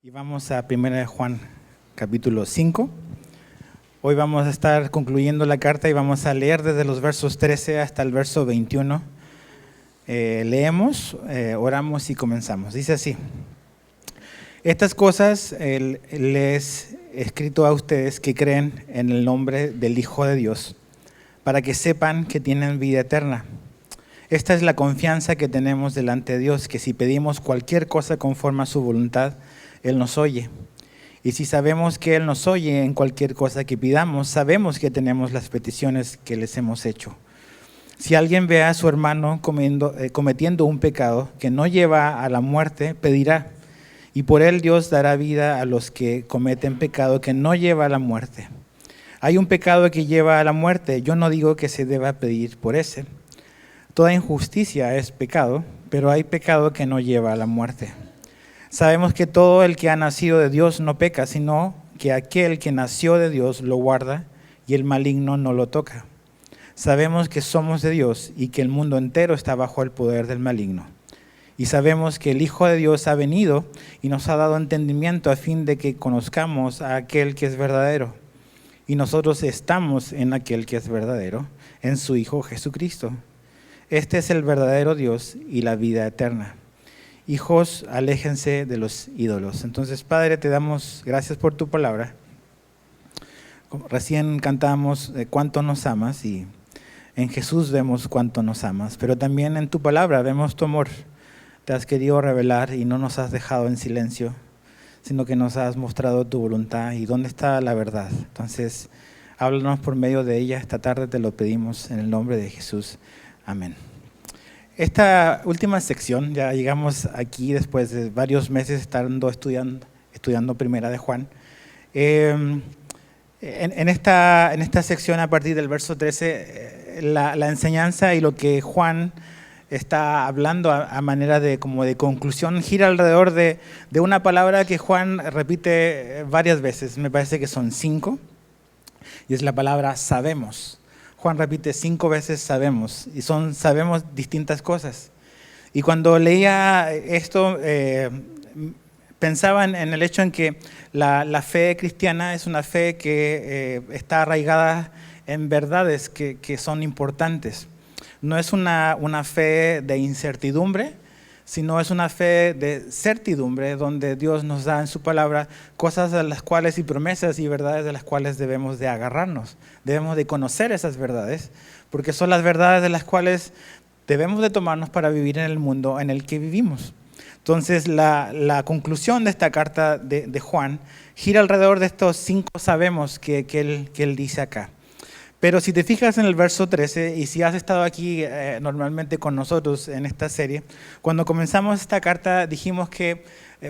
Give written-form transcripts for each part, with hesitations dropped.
Y vamos a 1 Juan capítulo 5. Hoy vamos a estar concluyendo la carta y vamos a leer desde los versos 13 hasta el verso 21. Leemos, oramos y comenzamos. Dice así: estas cosas les he escrito a ustedes que creen en el nombre del Hijo de Dios, para que sepan que tienen vida eterna. Esta es la confianza que tenemos delante de Dios, que si pedimos cualquier cosa conforme a su voluntad, Él nos oye. Y si sabemos que Él nos oye en cualquier cosa que pidamos, sabemos que tenemos las peticiones que les hemos hecho. Si alguien ve a su hermano cometiendo un pecado que no lleva a la muerte, pedirá, y por él Dios dará vida a los que cometen pecado que no lleva a la muerte. Hay un pecado que lleva a la muerte, yo no digo que se deba pedir por ese. Toda injusticia es pecado, pero hay pecado que no lleva a la muerte. Sabemos que todo el que ha nacido de Dios no peca, sino que aquel que nació de Dios lo guarda y el maligno no lo toca. Sabemos que somos de Dios y que el mundo entero está bajo el poder del maligno. Y sabemos que el Hijo de Dios ha venido y nos ha dado entendimiento a fin de que conozcamos a aquel que es verdadero. Y nosotros estamos en aquel que es verdadero, en su Hijo Jesucristo. Este es el verdadero Dios y la vida eterna. Hijos, aléjense de los ídolos. Entonces, Padre, te damos gracias por tu palabra. Recién cantamos cuánto nos amas y en Jesús vemos cuánto nos amas, pero también en tu palabra vemos tu amor. Te has querido revelar y no nos has dejado en silencio, sino que nos has mostrado tu voluntad y dónde está la verdad. Entonces, háblanos por medio de ella. Esta tarde te lo pedimos en el nombre de Jesús. Amén. Esta última sección, ya llegamos aquí después de varios meses estando estudiando Primera de Juan. En esta sección, a partir del verso 13, la enseñanza y lo que Juan está hablando a manera de conclusión gira alrededor de una palabra que Juan repite varias veces. Me parece que son 5, y es la palabra sabemos. Juan repite 5 veces sabemos, y sabemos distintas cosas. Y cuando leía esto, pensaba en el hecho en que la fe cristiana es una fe que está arraigada en verdades que son importantes. No es una fe de incertidumbre, sino es una fe de certidumbre, donde Dios nos da en su palabra cosas de las cuales y promesas y verdades de las cuales debemos de agarrarnos. Debemos de conocer esas verdades, porque son las verdades de las cuales debemos de tomarnos para vivir en el mundo en el que vivimos. Entonces, la conclusión de esta carta de Juan gira alrededor de estos 5 sabemos que él dice acá. Pero si te fijas en el verso 13, y si has estado aquí normalmente con nosotros en esta serie, cuando comenzamos esta carta dijimos que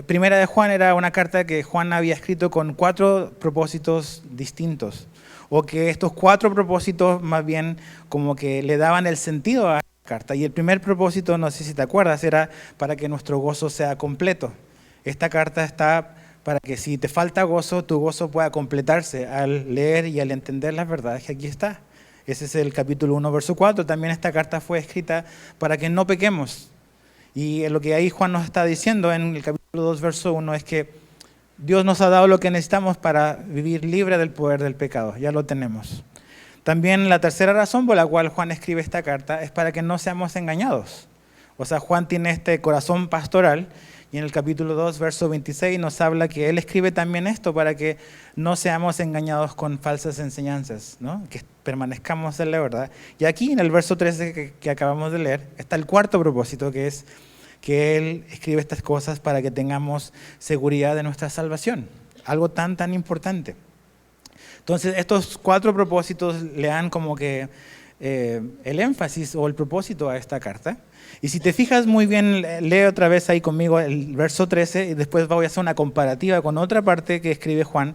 Primera de Juan era una carta que Juan había escrito con 4 propósitos distintos, o que estos 4 propósitos más bien como que le daban el sentido a la carta. Y el primer propósito, no sé si te acuerdas, era para que nuestro gozo sea completo. Esta carta está para que si te falta gozo, tu gozo pueda completarse al leer y al entender las verdades que aquí está. Ese es el capítulo 1, verso 4. También esta carta fue escrita para que no pequemos. Y lo que ahí Juan nos está diciendo en el capítulo 2, verso 1, es que Dios nos ha dado lo que necesitamos para vivir libre del poder del pecado. Ya lo tenemos. También la tercera razón por la cual Juan escribe esta carta es para que no seamos engañados. O sea, Juan tiene este corazón pastoral. Y en el capítulo 2, verso 26, nos habla que él escribe también esto para que no seamos engañados con falsas enseñanzas, ¿no? Que permanezcamos en la verdad. Y aquí en el verso 13 que acabamos de leer está el cuarto propósito, que es que él escribe estas cosas para que tengamos seguridad de nuestra salvación. Algo tan importante. Entonces, estos 4 propósitos le dan como que el énfasis o el propósito a esta carta. Y si te fijas muy bien, lee otra vez ahí conmigo el verso 13 y después voy a hacer una comparativa con otra parte que escribe Juan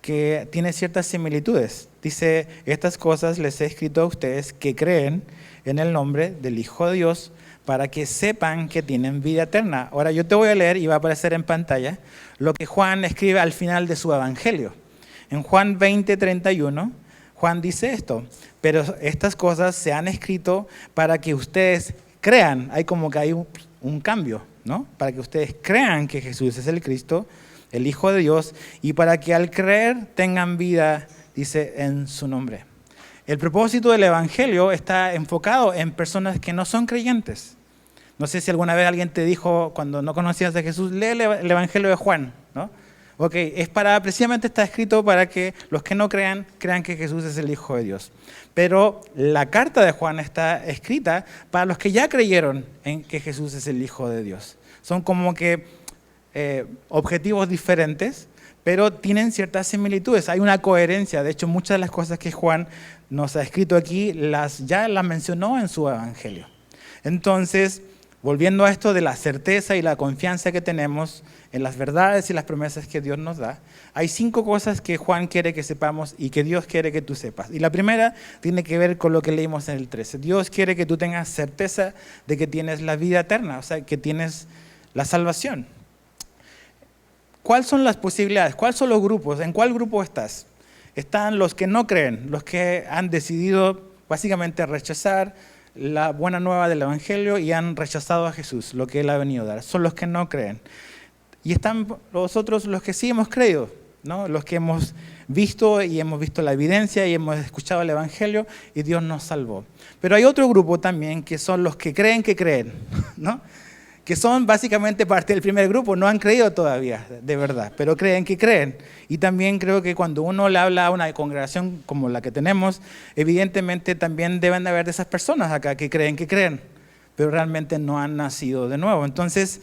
que tiene ciertas similitudes. Dice, estas cosas les he escrito a ustedes que creen en el nombre del Hijo de Dios para que sepan que tienen vida eterna. Ahora yo te voy a leer y va a aparecer en pantalla lo que Juan escribe al final de su evangelio. En Juan 20:31, Juan dice esto: pero estas cosas se han escrito para que ustedes crean. Hay como que hay un cambio, ¿no? Para que ustedes crean que Jesús es el Cristo, el Hijo de Dios, y para que al creer tengan vida, dice, en su nombre. El propósito del Evangelio está enfocado en personas que no son creyentes. No sé si alguna vez alguien te dijo, cuando no conocías a Jesús, lee el Evangelio de Juan, ¿no? Ok, precisamente está escrito para que los que no crean que Jesús es el Hijo de Dios. Pero la carta de Juan está escrita para los que ya creyeron en que Jesús es el Hijo de Dios. Son como que objetivos diferentes, pero tienen ciertas similitudes. Hay una coherencia. De hecho, muchas de las cosas que Juan nos ha escrito aquí ya las mencionó en su Evangelio. Entonces, volviendo a esto de la certeza y la confianza que tenemos en las verdades y las promesas que Dios nos da, hay 5 cosas que Juan quiere que sepamos y que Dios quiere que tú sepas. Y la primera tiene que ver con lo que leímos en el 13. Dios quiere que tú tengas certeza de que tienes la vida eterna, o sea, que tienes la salvación. ¿Cuáles son las posibilidades? ¿Cuáles son los grupos? ¿En cuál grupo estás? Están los que no creen, los que han decidido básicamente rechazar la buena nueva del Evangelio y han rechazado a Jesús, lo que Él ha venido a dar. Son los que no creen. Y están los otros, los que sí hemos creído, ¿no? Los que hemos visto la evidencia y hemos escuchado el Evangelio y Dios nos salvó. Pero hay otro grupo también que son los que creen, ¿no? Que son básicamente parte del primer grupo, no han creído todavía, de verdad, pero creen que creen. Y también creo que cuando uno le habla a una congregación como la que tenemos, evidentemente también deben de haber de esas personas acá que creen, pero realmente no han nacido de nuevo. Entonces,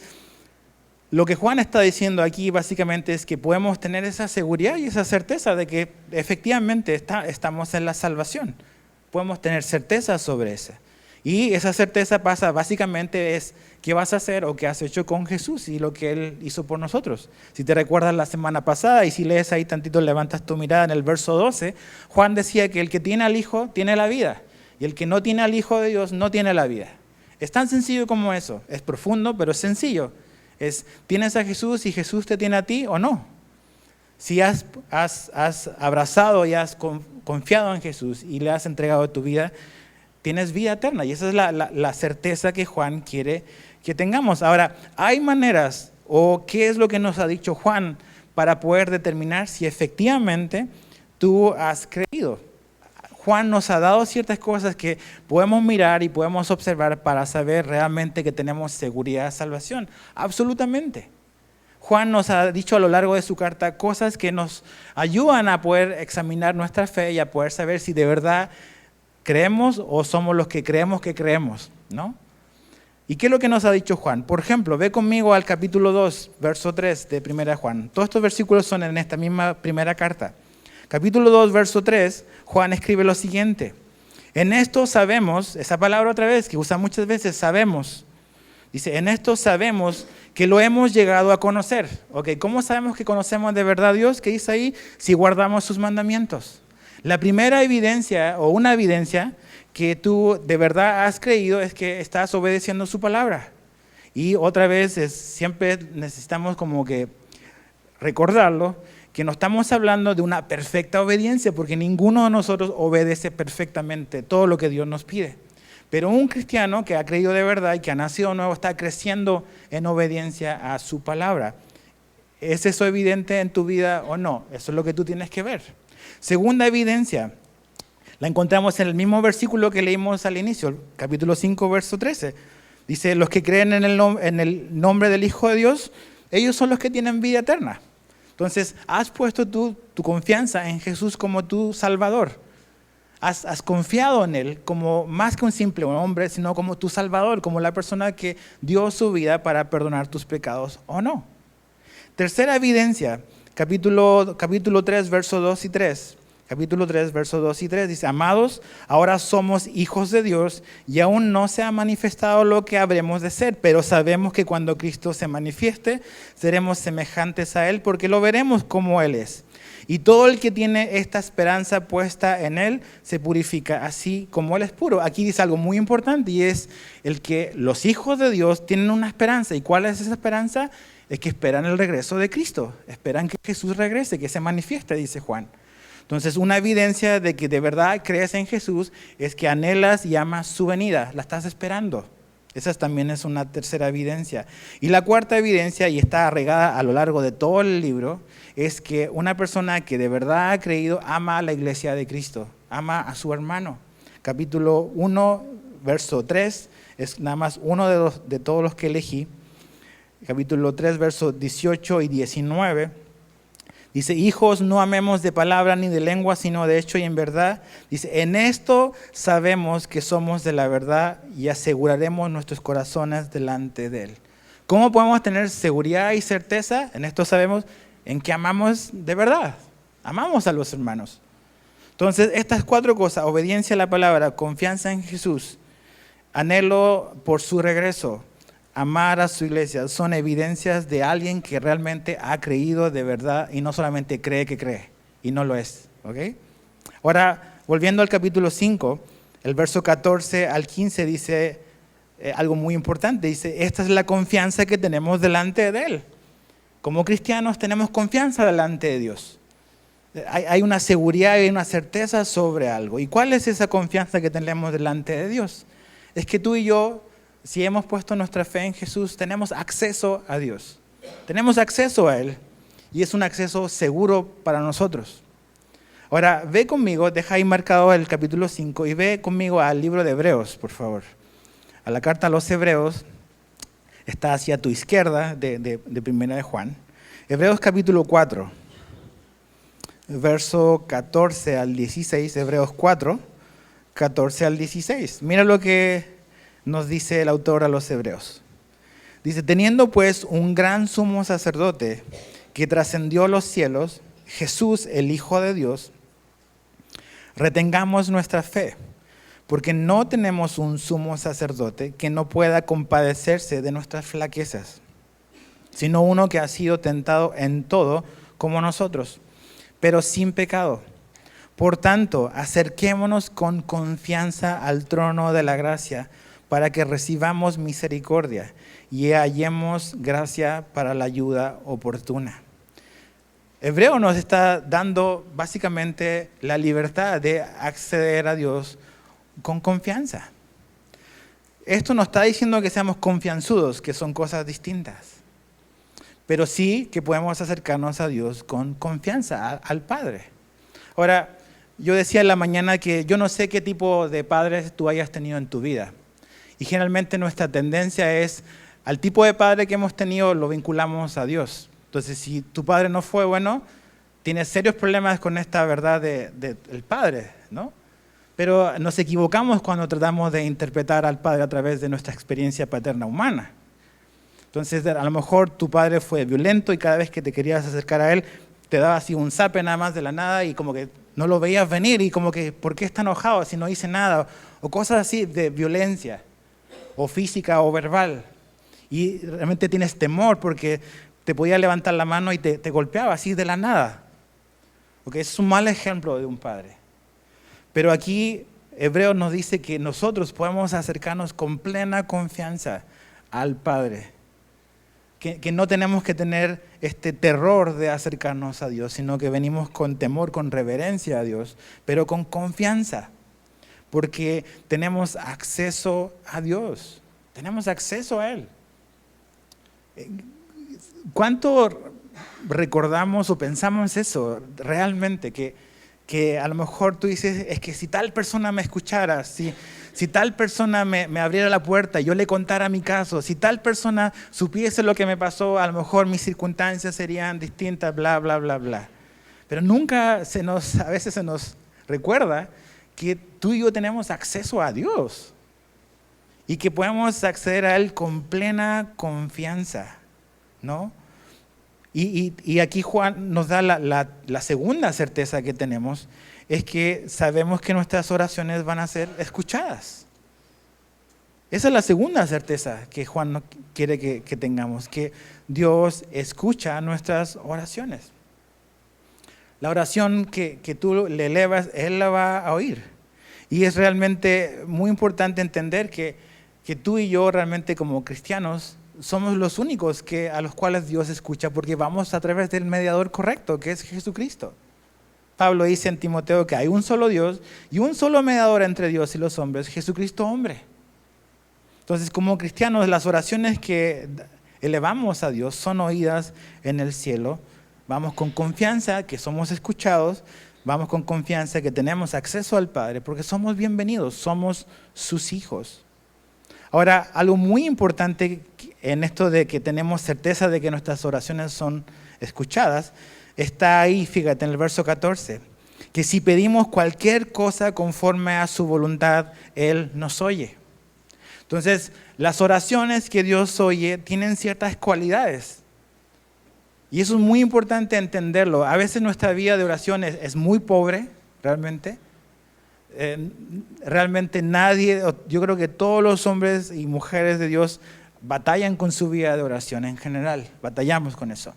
lo que Juan está diciendo aquí básicamente es que podemos tener esa seguridad y esa certeza de que efectivamente estamos en la salvación. Podemos tener certeza sobre eso. Y esa certeza pasa básicamente es qué vas a hacer o qué has hecho con Jesús y lo que Él hizo por nosotros. Si te recuerdas la semana pasada y si lees ahí tantito, levantas tu mirada en el verso 12, Juan decía que el que tiene al Hijo tiene la vida y el que no tiene al Hijo de Dios no tiene la vida. Es tan sencillo como eso. Es profundo, pero es sencillo. ¿Tienes a Jesús y Jesús te tiene a ti o no? Si has abrazado y has confiado en Jesús y le has entregado tu vida, tienes vida eterna. Y esa es la certeza que Juan quiere que tengamos. Ahora, hay maneras, o qué es lo que nos ha dicho Juan para poder determinar si efectivamente tú has creído. Juan nos ha dado ciertas cosas que podemos mirar y podemos observar para saber realmente que tenemos seguridad de salvación. Absolutamente. Juan nos ha dicho a lo largo de su carta cosas que nos ayudan a poder examinar nuestra fe y a poder saber si de verdad creemos o somos los que creemos, ¿no? ¿Y qué es lo que nos ha dicho Juan? Por ejemplo, ve conmigo al capítulo 2, verso 3 de 1 Juan. Todos estos versículos son en esta misma primera carta. Capítulo 2, verso 3, Juan escribe lo siguiente. En esto sabemos, esa palabra otra vez que usa muchas veces, sabemos. Dice, en esto sabemos que lo hemos llegado a conocer. Okay, ¿cómo sabemos que conocemos de verdad a Dios? ¿Qué dice ahí? Si guardamos sus mandamientos. La primera evidencia o una evidencia que tú de verdad has creído es que estás obedeciendo su palabra. Y otra vez siempre necesitamos como que recordarlo, que no estamos hablando de una perfecta obediencia, porque ninguno de nosotros obedece perfectamente todo lo que Dios nos pide. Pero un cristiano que ha creído de verdad y que ha nacido nuevo está creciendo en obediencia a su palabra. ¿Es eso evidente en tu vida o no? Eso es lo que tú tienes que ver. Segunda evidencia, la encontramos en el mismo versículo que leímos al inicio, capítulo 5, verso 13. Dice, los que creen en el nombre del Hijo de Dios, ellos son los que tienen vida eterna. Entonces, has puesto tu confianza en Jesús como tu Salvador. Has confiado en Él como más que un simple hombre, sino como tu Salvador, como la persona que dio su vida para perdonar tus pecados o no. Tercera evidencia, capítulo 3, versos 2 y 3. Capítulo 3, versos 2 y 3 dice, amados, ahora somos hijos de Dios y aún no se ha manifestado lo que habremos de ser, pero sabemos que cuando Cristo se manifieste, seremos semejantes a Él porque lo veremos como Él es. Y todo el que tiene esta esperanza puesta en Él se purifica así como Él es puro. Aquí dice algo muy importante y es el que los hijos de Dios tienen una esperanza. ¿Y cuál es esa esperanza? Es que esperan el regreso de Cristo. Esperan que Jesús regrese, que se manifieste, dice Juan. Entonces, una evidencia de que de verdad crees en Jesús es que anhelas y amas su venida, la estás esperando. Esa también es una tercera evidencia. Y la cuarta evidencia, y está regada a lo largo de todo el libro, es que una persona que de verdad ha creído ama a la iglesia de Cristo, ama a su hermano. Capítulo 1, verso 3, es nada más uno de todos los que elegí. Capítulo 3, versos 18 y 19. Dice, hijos, no amemos de palabra ni de lengua, sino de hecho y en verdad. Dice, en esto sabemos que somos de la verdad y aseguraremos nuestros corazones delante de Él. ¿Cómo podemos tener seguridad y certeza? En esto sabemos en que amamos de verdad. Amamos a los hermanos. Entonces, estas cuatro cosas, obediencia a la palabra, confianza en Jesús, anhelo por su regreso, amar a su iglesia, son evidencias de alguien que realmente ha creído de verdad y no solamente cree que cree, y no lo es. ¿Okay? Ahora, volviendo al capítulo 5, el verso 14 al 15 dice algo muy importante. Dice, esta es la confianza que tenemos delante de Él. Como cristianos tenemos confianza delante de Dios. Hay una seguridad y una certeza sobre algo. ¿Y cuál es esa confianza que tenemos delante de Dios? Es que tú y yo, si hemos puesto nuestra fe en Jesús, tenemos acceso a Dios. Tenemos acceso a Él. Y es un acceso seguro para nosotros. Ahora, ve conmigo, deja ahí marcado el capítulo 5 y ve conmigo al libro de Hebreos, por favor. A la carta a los Hebreos, está hacia tu izquierda de Primera de Juan. Hebreos capítulo 4, verso 14 al 16, Hebreos 4, 14 al 16. Mira lo que nos dice el autor a los Hebreos. Dice, teniendo pues un gran sumo sacerdote que trascendió los cielos, Jesús, el Hijo de Dios, retengamos nuestra fe, porque no tenemos un sumo sacerdote que no pueda compadecerse de nuestras flaquezas, sino uno que ha sido tentado en todo como nosotros, pero sin pecado. Por tanto, acerquémonos con confianza al trono de la gracia para que recibamos misericordia y hallemos gracia para la ayuda oportuna. Hebreo nos está dando básicamente la libertad de acceder a Dios con confianza. Esto no está diciendo que seamos confianzudos, que son cosas distintas, pero sí que podemos acercarnos a Dios con confianza, al Padre. Ahora, yo decía en la mañana que yo no sé qué tipo de padres tú hayas tenido en tu vida. Y generalmente nuestra tendencia es, al tipo de padre que hemos tenido lo vinculamos a Dios. Entonces, si tu padre no fue bueno, tienes serios problemas con esta verdad del padre, ¿no? Pero nos equivocamos cuando tratamos de interpretar al padre a través de nuestra experiencia paterna humana. Entonces, a lo mejor tu padre fue violento y cada vez que te querías acercar a él, te daba así un zape nada más de la nada y como que no lo veías venir y como que, ¿por qué está enojado si no hice nada? O cosas así de violencia, o física o verbal. Y realmente tienes temor porque te podía levantar la mano y te golpeaba así de la nada. Porque es un mal ejemplo de un padre. Pero aquí Hebreos nos dice que nosotros podemos acercarnos con plena confianza al Padre. Que no tenemos que tener este terror de acercarnos a Dios, sino que venimos con temor, con reverencia a Dios, pero con confianza. Porque tenemos acceso a Dios. Tenemos acceso a Él. ¿Cuánto recordamos o pensamos eso realmente? Que a lo mejor tú dices, es que si tal persona me escuchara, si tal persona me abriera la puerta y yo le contara mi caso, si tal persona supiese lo que me pasó, a lo mejor mis circunstancias serían distintas, bla, bla, bla, bla. Pero nunca a veces se nos recuerda que tú y yo tenemos acceso a Dios y que podemos acceder a Él con plena confianza, ¿no? Y aquí Juan nos da la segunda certeza que tenemos, es que sabemos que nuestras oraciones van a ser escuchadas. Esa es la segunda certeza que Juan quiere que tengamos, que Dios escucha nuestras oraciones. La oración que tú le elevas, Él la va a oír. Y es realmente muy importante entender que tú y yo realmente como cristianos somos los únicos a los cuales Dios escucha porque vamos a través del mediador correcto, que es Jesucristo. Pablo dice en Timoteo que hay un solo Dios y un solo mediador entre Dios y los hombres, Jesucristo hombre. Entonces, como cristianos, las oraciones que elevamos a Dios son oídas en el cielo. Vamos con confianza que somos escuchados, vamos con confianza que tenemos acceso al Padre, porque somos bienvenidos, somos sus hijos. Ahora, algo muy importante en esto de que tenemos certeza de que nuestras oraciones son escuchadas, está ahí, fíjate, en el verso 14, que si pedimos cualquier cosa conforme a su voluntad, Él nos oye. Entonces, las oraciones que Dios oye tienen ciertas cualidades. Y eso es muy importante entenderlo. A veces nuestra vida de oración es muy pobre, realmente. Realmente nadie, yo creo que todos los hombres y mujeres de Dios batallan con su vida de oración en general. Batallamos con eso.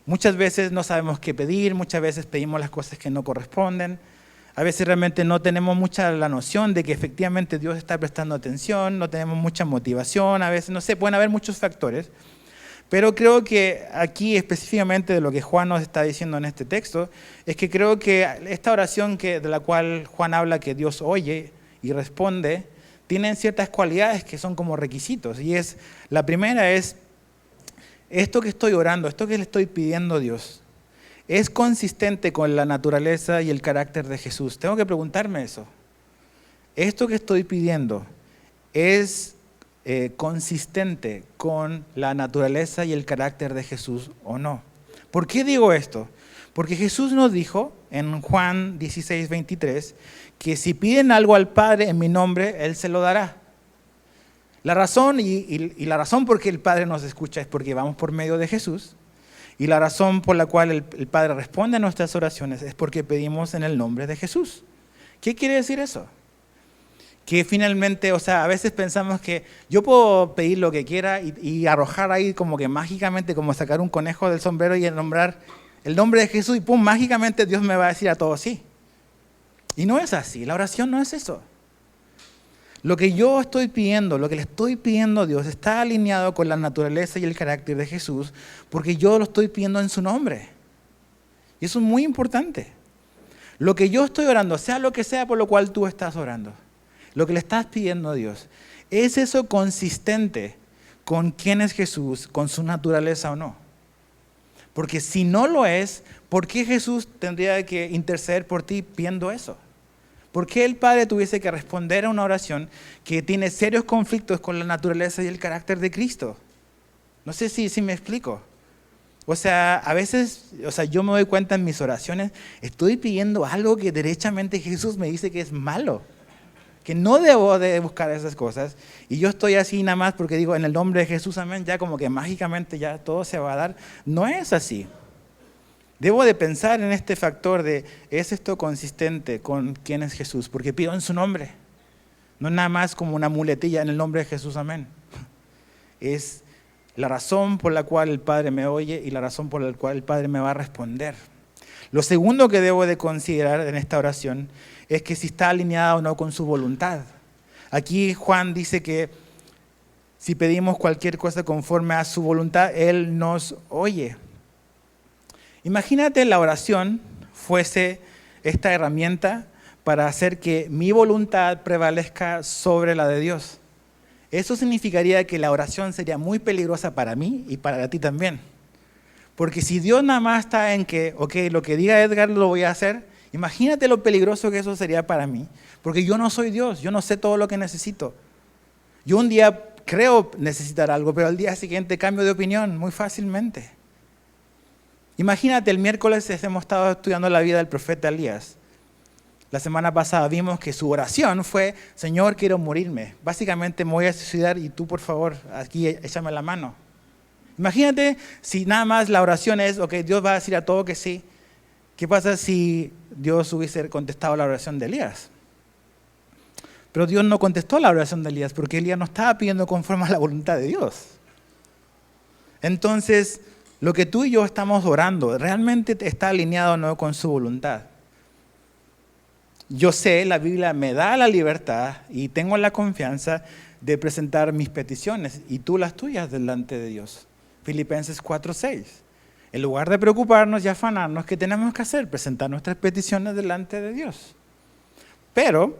Muchas veces no sabemos qué pedir, muchas veces pedimos las cosas que no corresponden. A veces realmente no tenemos mucha la noción de que efectivamente Dios está prestando atención, no tenemos mucha motivación, a veces, no sé, pueden haber muchos factores. Pero creo que aquí específicamente de lo que Juan nos está diciendo en este texto, es que creo que esta oración de la cual Juan habla que Dios oye y responde, tienen ciertas cualidades que son como requisitos. Y la primera es, esto que estoy orando, esto que le estoy pidiendo a Dios, ¿es consistente con la naturaleza y el carácter de Jesús? Tengo que preguntarme eso. ¿Esto que estoy pidiendo es consistente con la naturaleza y el carácter de Jesús o no? ¿Por qué digo esto? Porque Jesús nos dijo en Juan 16:23 que si piden algo al Padre en mi nombre, Él se lo dará. La razón y la razón por qué el Padre nos escucha es porque vamos por medio de Jesús. Y la razón por la cual el Padre responde a nuestras oraciones es porque pedimos en el nombre de Jesús. ¿Qué quiere decir eso? Que finalmente, a veces pensamos que yo puedo pedir lo que quiera y arrojar ahí como que mágicamente, como sacar un conejo del sombrero y nombrar el nombre de Jesús y pum, mágicamente Dios me va a decir a todos sí. Y no es así, la oración no es eso. Lo que yo estoy pidiendo, lo que le estoy pidiendo a Dios está alineado con la naturaleza y el carácter de Jesús, porque yo lo estoy pidiendo en su nombre. Y eso es muy importante. Lo que yo estoy orando, sea lo que sea por lo cual tú estás orando, lo que le estás pidiendo a Dios, ¿es eso consistente con quién es Jesús, con su naturaleza o no? Porque si no lo es, ¿por qué Jesús tendría que interceder por ti pidiendo eso? ¿Por qué el Padre tuviese que responder a una oración que tiene serios conflictos con la naturaleza y el carácter de Cristo? No sé si me explico. A veces, yo me doy cuenta en mis oraciones, estoy pidiendo algo que derechamente Jesús me dice que es malo, que no debo de buscar esas cosas, y yo estoy así nada más porque digo, en el nombre de Jesús, amén, ya como que mágicamente ya todo se va a dar. No es así. Debo de pensar en este factor de, ¿es esto consistente con quién es Jesús? Porque pido en su nombre. No nada más como una muletilla en el nombre de Jesús, amén. Es la razón por la cual el Padre me oye y la razón por la cual el Padre me va a responder. Lo segundo que debo de considerar en esta oración es que si está alineada o no con su voluntad. Aquí Juan dice que si pedimos cualquier cosa conforme a su voluntad, Él nos oye. Imagínate la oración fuese esta herramienta para hacer que mi voluntad prevalezca sobre la de Dios. Eso significaría que la oración sería muy peligrosa para mí y para ti también. Porque si Dios nada más está en que, lo que diga Edgar lo voy a hacer, imagínate lo peligroso que eso sería para mí. Porque yo no soy Dios, yo no sé todo lo que necesito. Yo un día creo necesitar algo, pero al día siguiente cambio de opinión muy fácilmente. Imagínate, el miércoles hemos estado estudiando la vida del profeta Elías. La semana pasada vimos que su oración fue, Señor, quiero morirme. Básicamente me voy a suicidar y tú, por favor, aquí échame la mano. Imagínate si nada más la oración es, Dios va a decir a todo que sí. ¿Qué pasa si Dios hubiese contestado la oración de Elías? Pero Dios no contestó la oración de Elías porque Elías no estaba pidiendo conforme a la voluntad de Dios. Entonces, lo que tú y yo estamos orando, ¿realmente está alineado o no con su voluntad? Yo sé, la Biblia me da la libertad y tengo la confianza de presentar mis peticiones y tú las tuyas delante de Dios. Filipenses 4:6. En lugar de preocuparnos y afanarnos, ¿qué tenemos que hacer? Presentar nuestras peticiones delante de Dios. Pero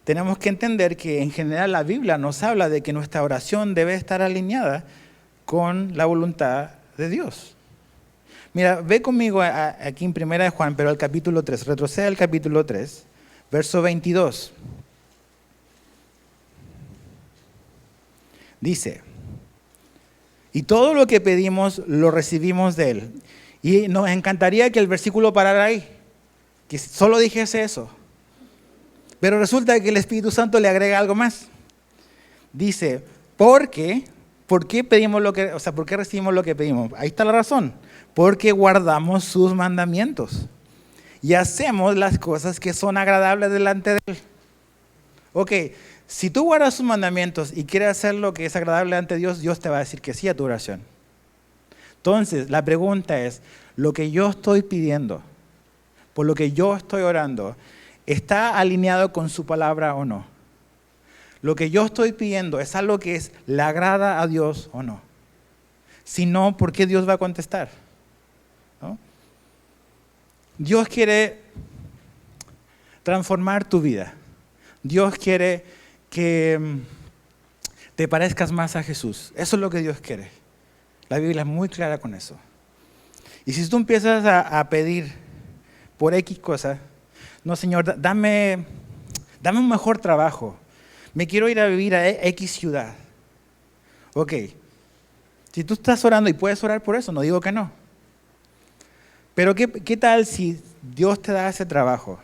tenemos que entender que en general la Biblia nos habla de que nuestra oración debe estar alineada con la voluntad de Dios. Mira, ve conmigo aquí en 1 de Juan, pero al capítulo 3, retrocede al capítulo 3, verso 22. Dice, y todo lo que pedimos lo recibimos de Él. Y nos encantaría que el versículo parara ahí, que solo dijese eso. Pero resulta que el Espíritu Santo le agrega algo más. Dice, ¿por qué pedimos por qué recibimos lo que pedimos? Ahí está la razón. Porque guardamos sus mandamientos y hacemos las cosas que son agradables delante de Él. Ok, si tú guardas sus mandamientos y quieres hacer lo que es agradable ante Dios, Dios te va a decir que sí a tu oración. Entonces, la pregunta es, ¿lo que yo estoy pidiendo, por lo que yo estoy orando, está alineado con su palabra o no? Lo que yo estoy pidiendo, ¿es algo que le agrada a Dios o no? Si no, ¿por qué Dios va a contestar? ¿No? Dios quiere transformar tu vida. Dios quiere que te parezcas más a Jesús. Eso es lo que Dios quiere. La Biblia es muy clara con eso. Y si tú empiezas a pedir por X cosas, no, Señor, dame un mejor trabajo. Me quiero ir a vivir a X ciudad. Ok. Si tú estás orando y puedes orar por eso, no digo que no. Pero ¿qué tal si Dios te da ese trabajo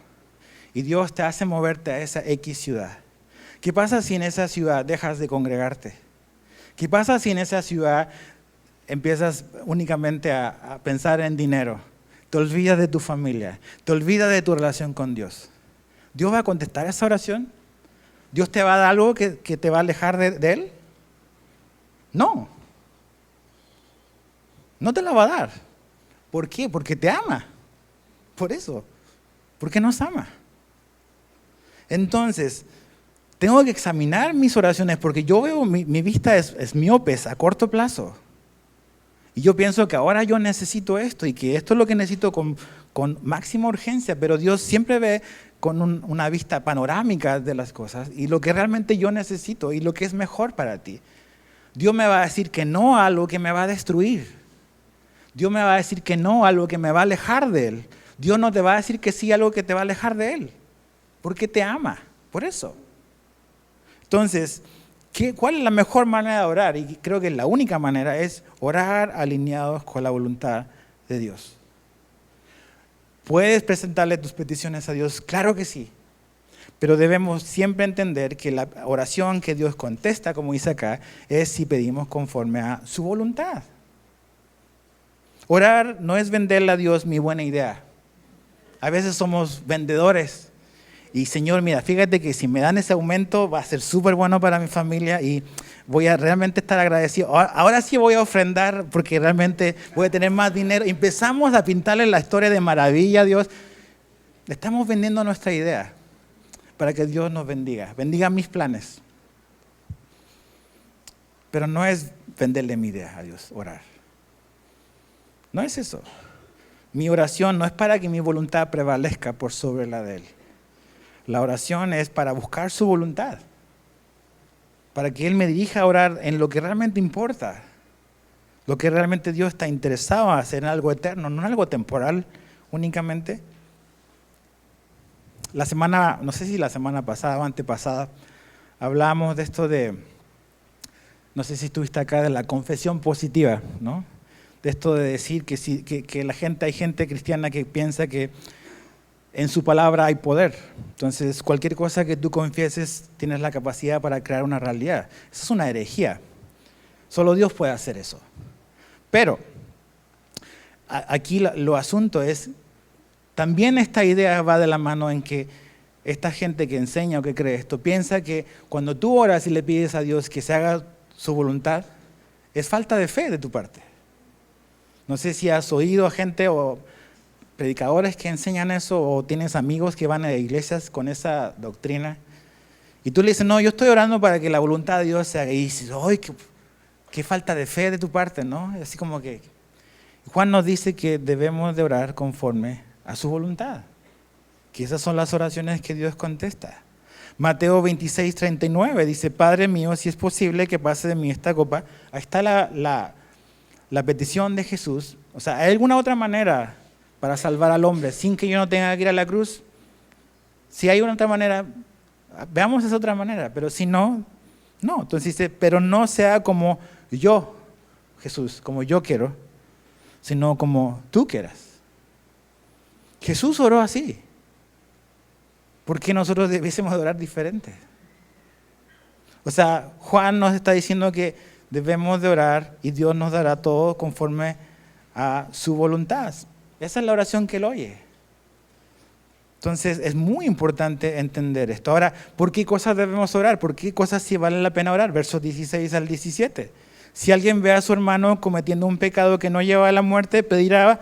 y Dios te hace moverte a esa X ciudad? ¿Qué pasa si en esa ciudad dejas de congregarte? ¿Qué pasa si en esa ciudad empiezas únicamente a pensar en dinero? Te olvidas de tu familia, te olvidas de tu relación con Dios. ¿Dios va a contestar esa oración? ¿Dios te va a dar algo que te va a alejar de Él? No. No te la va a dar. ¿Por qué? Porque te ama. Por eso. Porque nos ama. Entonces, tengo que examinar mis oraciones porque yo veo, mi vista es miope, es a corto plazo. Y yo pienso que ahora yo necesito esto y que esto es lo que necesito con máxima urgencia, pero Dios siempre ve con una vista panorámica de las cosas y lo que realmente yo necesito y lo que es mejor para ti. Dios me va a decir que no a algo que me va a destruir. Dios me va a decir que no a algo que me va a alejar de Él. Dios no te va a decir que sí a algo que te va a alejar de Él. Porque te ama, por eso. Entonces, ¿cuál es la mejor manera de orar? Y creo que la única manera es orar alineados con la voluntad de Dios. ¿Puedes presentarle tus peticiones a Dios? Claro que sí. Pero debemos siempre entender que la oración que Dios contesta, como dice acá, es si pedimos conforme a su voluntad. Orar no es venderle a Dios mi buena idea. A veces somos vendedores. Y Señor, mira, fíjate que si me dan ese aumento va a ser súper bueno para mi familia y voy a realmente estar agradecido. Ahora sí voy a ofrendar porque realmente voy a tener más dinero. Empezamos a pintarle la historia de maravilla a Dios. Le estamos vendiendo nuestra idea para que Dios nos bendiga. Bendiga mis planes. Pero no es venderle mi idea a Dios, orar. No es eso. Mi oración no es para que mi voluntad prevalezca por sobre la de Él. La oración es para buscar su voluntad, para que Él me dirija a orar en lo que realmente importa, lo que realmente Dios está interesado en hacer, en algo eterno, no en algo temporal únicamente. No sé si la semana pasada o antepasada, hablábamos de esto no sé si estuviste acá, de la confesión positiva, ¿no? De esto de decir que hay gente cristiana que piensa que en su palabra hay poder. Entonces, cualquier cosa que tú confieses, tienes la capacidad para crear una realidad. Eso es una herejía. Solo Dios puede hacer eso. Pero, aquí lo asunto es, también esta idea va de la mano en que esta gente que enseña o que cree esto, piensa que cuando tú oras y le pides a Dios que se haga su voluntad, es falta de fe de tu parte. No sé si has oído a gente o predicadores que enseñan eso o tienes amigos que van a iglesias con esa doctrina y tú le dices, no, yo estoy orando para que la voluntad de Dios se haga y dices, ¡ay, qué falta de fe de tu parte! ¿No? Así como que Juan nos dice que debemos de orar conforme a su voluntad, que esas son las oraciones que Dios contesta. Mateo 26:39 dice, Padre mío, si es posible que pase de mí esta copa. Ahí está la petición de Jesús. O sea, ¿hay alguna otra manera para salvar al hombre sin que yo no tenga que ir a la cruz? Si hay una otra manera, veamos esa otra manera, pero si no, no. Entonces dice, pero no sea como yo, Jesús, como yo quiero, sino como tú quieras. Jesús oró así. ¿Por qué nosotros debiésemos orar diferente? O sea, Juan nos está diciendo que debemos de orar y Dios nos dará todo conforme a su voluntad. Esa es la oración que él oye. Entonces es muy importante entender esto. Ahora, ¿por qué cosas debemos orar? ¿Por qué cosas sí vale la pena orar? Versos 16 al 17. Si alguien ve a su hermano cometiendo un pecado que no lleva a la muerte, pedirá,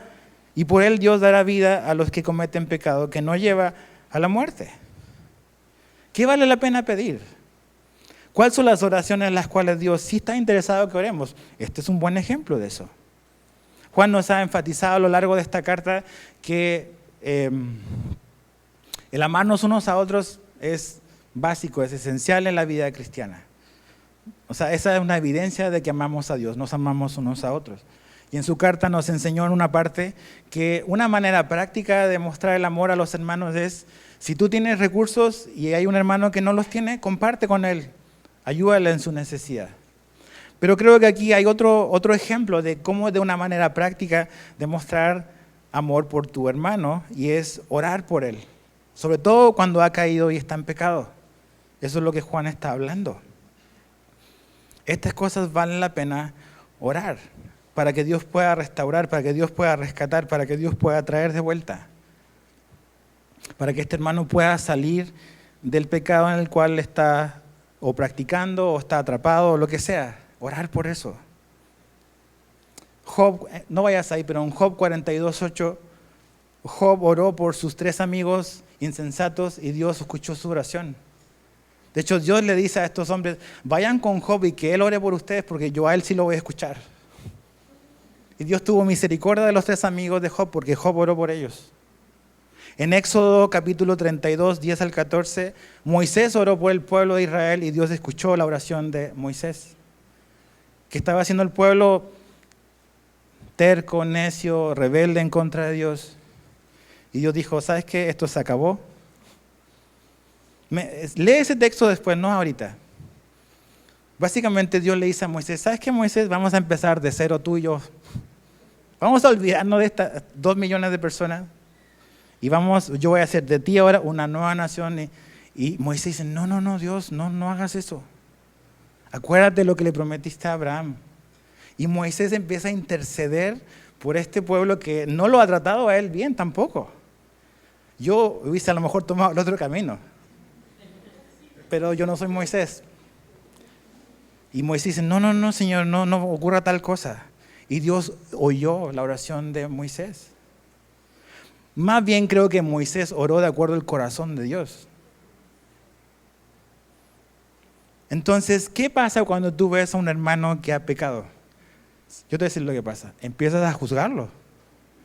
y por él Dios dará vida a los que cometen pecado que no lleva a la muerte. ¿Qué vale la pena pedir? ¿Cuáles son las oraciones en las cuales Dios sí está interesado que oremos? Este es un buen ejemplo de eso. Juan nos ha enfatizado a lo largo de esta carta que el amarnos unos a otros es básico, es esencial en la vida cristiana. O sea, esa es una evidencia de que amamos a Dios, nos amamos unos a otros. Y en su carta nos enseñó en una parte que una manera práctica de mostrar el amor a los hermanos es, si tú tienes recursos y hay un hermano que no los tiene, comparte con él, ayúdale en su necesidad. Pero creo que aquí hay otro ejemplo de cómo de una manera práctica demostrar amor por tu hermano, y es orar por él, sobre todo cuando ha caído y está en pecado. Eso es lo que Juan está hablando. Estas cosas valen la pena orar, para que Dios pueda restaurar, para que Dios pueda rescatar, para que Dios pueda traer de vuelta, para que este hermano pueda salir del pecado en el cual está o practicando o está atrapado o lo que sea. Orar por eso. Job, no vayas ahí, pero en Job 42:8, Job oró por sus 3 amigos insensatos y Dios escuchó su oración. De hecho, Dios le dice a estos hombres, vayan con Job y que él ore por ustedes porque yo a él sí lo voy a escuchar. Y Dios tuvo misericordia de los 3 amigos de Job porque Job oró por ellos. En Éxodo capítulo 32, 10 al 14, Moisés oró por el pueblo de Israel y Dios escuchó la oración de Moisés. ¿Qué estaba haciendo el pueblo? Terco, necio, rebelde en contra de Dios. Y Dios dijo, ¿sabes qué? Esto se acabó. Lee ese texto después, no ahorita. Básicamente Dios le dice a Moisés, ¿sabes qué, Moisés? Vamos a empezar de cero tú y yo. Vamos a olvidarnos de estas 2 millones de personas. Y yo voy a hacer de ti ahora una nueva nación. Y Moisés dice, no, Dios, no hagas eso. Acuérdate lo que le prometiste a Abraham. Y Moisés empieza a interceder por este pueblo que no lo ha tratado a él bien tampoco. Yo hubiese a lo mejor tomado el otro camino. Pero yo no soy Moisés. Y Moisés dice, no, Señor, no ocurra tal cosa. Y Dios oyó la oración de Moisés. Más bien creo que Moisés oró de acuerdo al corazón de Dios. Entonces, ¿qué pasa cuando tú ves a un hermano que ha pecado? Yo te voy a decir lo que pasa. Empiezas a juzgarlo.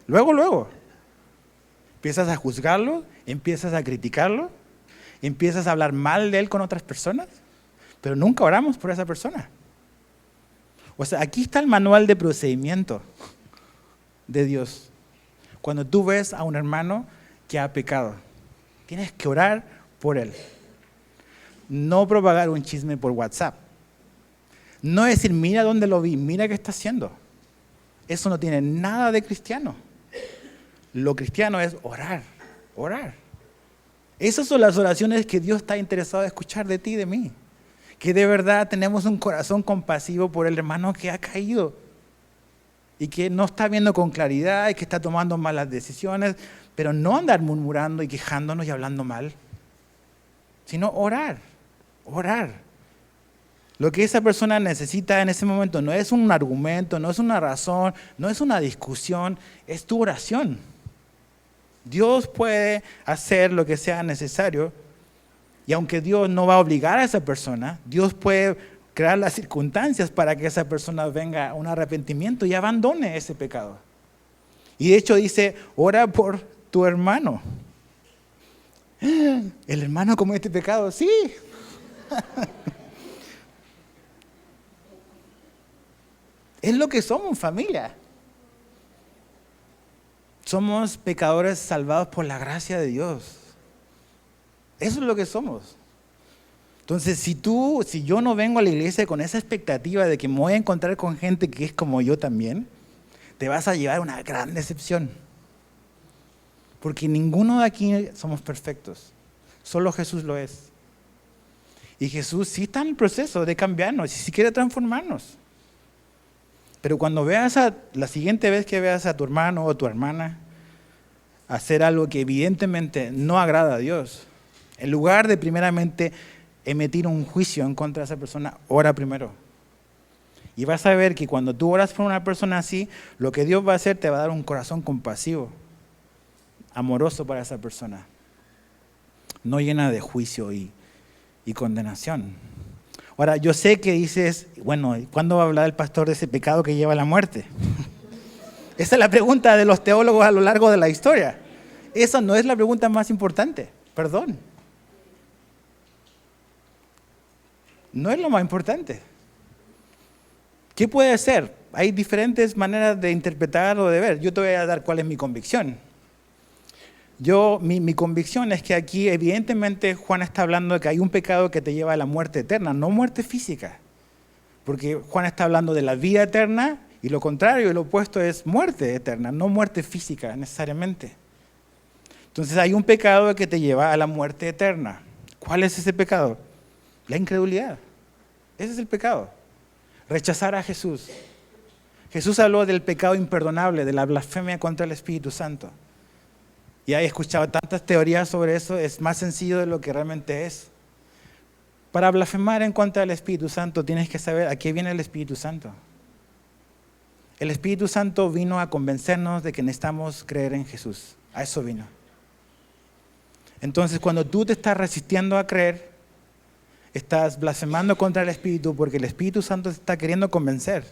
Luego. Empiezas a juzgarlo, empiezas a criticarlo, empiezas a hablar mal de él con otras personas, pero nunca oramos por esa persona. O sea, aquí está el manual de procedimiento de Dios. Cuando tú ves a un hermano que ha pecado, tienes que orar por él. No propagar un chisme por WhatsApp. No decir, mira dónde lo vi, mira qué está haciendo. Eso no tiene nada de cristiano. Lo cristiano es orar. Esas son las oraciones que Dios está interesado en escuchar de ti y de mí. Que de verdad tenemos un corazón compasivo por el hermano que ha caído y que no está viendo con claridad y que está tomando malas decisiones, pero no andar murmurando y quejándonos y hablando mal, sino orar. Lo que esa persona necesita en ese momento no es un argumento, no es una razón, no es una discusión, es tu oración. Dios puede hacer lo que sea necesario, y aunque Dios no va a obligar a esa persona, Dios puede crear las circunstancias para que esa persona venga a un arrepentimiento y abandone ese pecado. Y de hecho dice, ora por tu hermano. ¿El hermano comete pecado? Sí. Es lo que somos, familia. Somos pecadores salvados por la gracia de Dios. Eso es lo que somos. Entonces, si yo no vengo a la iglesia con esa expectativa de que me voy a encontrar con gente que es como yo también, te vas a llevar una gran decepción. Porque ninguno de aquí somos perfectos. Solo Jesús lo es. Y Jesús sí está en el proceso de cambiarnos y sí quiere transformarnos. Pero cuando la siguiente vez que veas a tu hermano o tu hermana hacer algo que evidentemente no agrada a Dios, en lugar de primeramente emitir un juicio en contra de esa persona, ora primero. Y vas a ver que cuando tú oras por una persona así, lo que Dios va a hacer te va a dar un corazón compasivo, amoroso para esa persona, no llena de juicio y condenación. Ahora, yo sé que dices, bueno, ¿cuándo va a hablar el pastor de ese pecado que lleva a la muerte? Esa es la pregunta de los teólogos a lo largo de la historia. Esa no es la pregunta más importante, perdón. No es lo más importante. ¿Qué puede ser? Hay diferentes maneras de interpretar o de ver. Yo te voy a dar cuál es mi convicción. Mi convicción es que aquí evidentemente Juan está hablando de que hay un pecado que te lleva a la muerte eterna, no muerte física. Porque Juan está hablando de la vida eterna y lo contrario, el opuesto es muerte eterna, no muerte física necesariamente. Entonces hay un pecado que te lleva a la muerte eterna. ¿Cuál es ese pecado? La incredulidad. Ese es el pecado. Rechazar a Jesús. Jesús habló del pecado imperdonable, de la blasfemia contra el Espíritu Santo. Y he escuchado tantas teorías sobre eso, es más sencillo de lo que realmente es. Para blasfemar en contra del Espíritu Santo tienes que saber a qué viene el Espíritu Santo. El Espíritu Santo vino a convencernos de que necesitamos creer en Jesús. A eso vino. Entonces, cuando tú te estás resistiendo a creer, estás blasfemando contra el Espíritu porque el Espíritu Santo te está queriendo convencer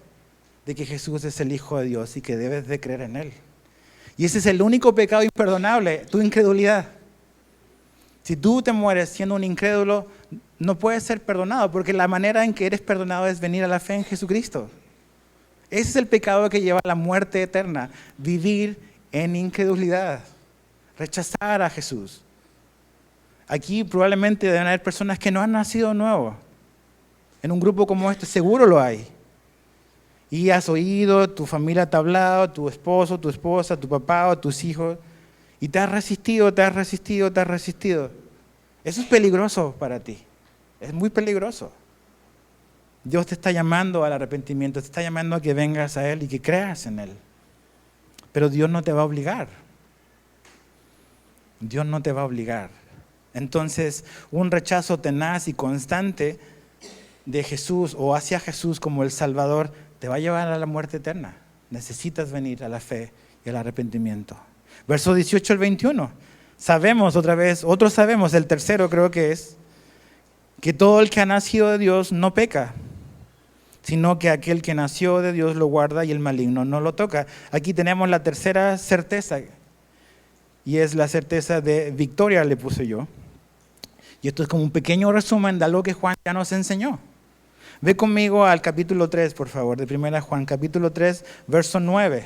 de que Jesús es el Hijo de Dios y que debes de creer en Él. Y ese es el único pecado imperdonable, tu incredulidad. Si tú te mueres siendo un incrédulo, no puedes ser perdonado, porque la manera en que eres perdonado es venir a la fe en Jesucristo. Ese es el pecado que lleva a la muerte eterna, vivir en incredulidad, rechazar a Jesús. Aquí probablemente deben haber personas que no han nacido nuevo. En un grupo como este seguro lo hay. Y has oído, tu familia te ha hablado, tu esposo, tu esposa, tu papá o tus hijos, y te has resistido, te has resistido, te has resistido. Eso es peligroso para ti, es muy peligroso. Dios te está llamando al arrepentimiento, te está llamando a que vengas a Él y que creas en Él. Pero Dios no te va a obligar. Dios no te va a obligar. Entonces, un rechazo tenaz y constante de Jesús o hacia Jesús como el Salvador te va a llevar a la muerte eterna. Necesitas venir a la fe y al arrepentimiento. Verso 18 al 21. Sabemos otra vez, otros sabemos, el tercero creo que es, que todo el que ha nacido de Dios no peca, sino que aquel que nació de Dios lo guarda y el maligno no lo toca. Aquí tenemos la tercera certeza, y es la certeza de victoria, le puse yo. Y esto es como un pequeño resumen de algo que Juan ya nos enseñó. Ve conmigo al capítulo 3, por favor, de 1 Juan, capítulo 3, verso 9.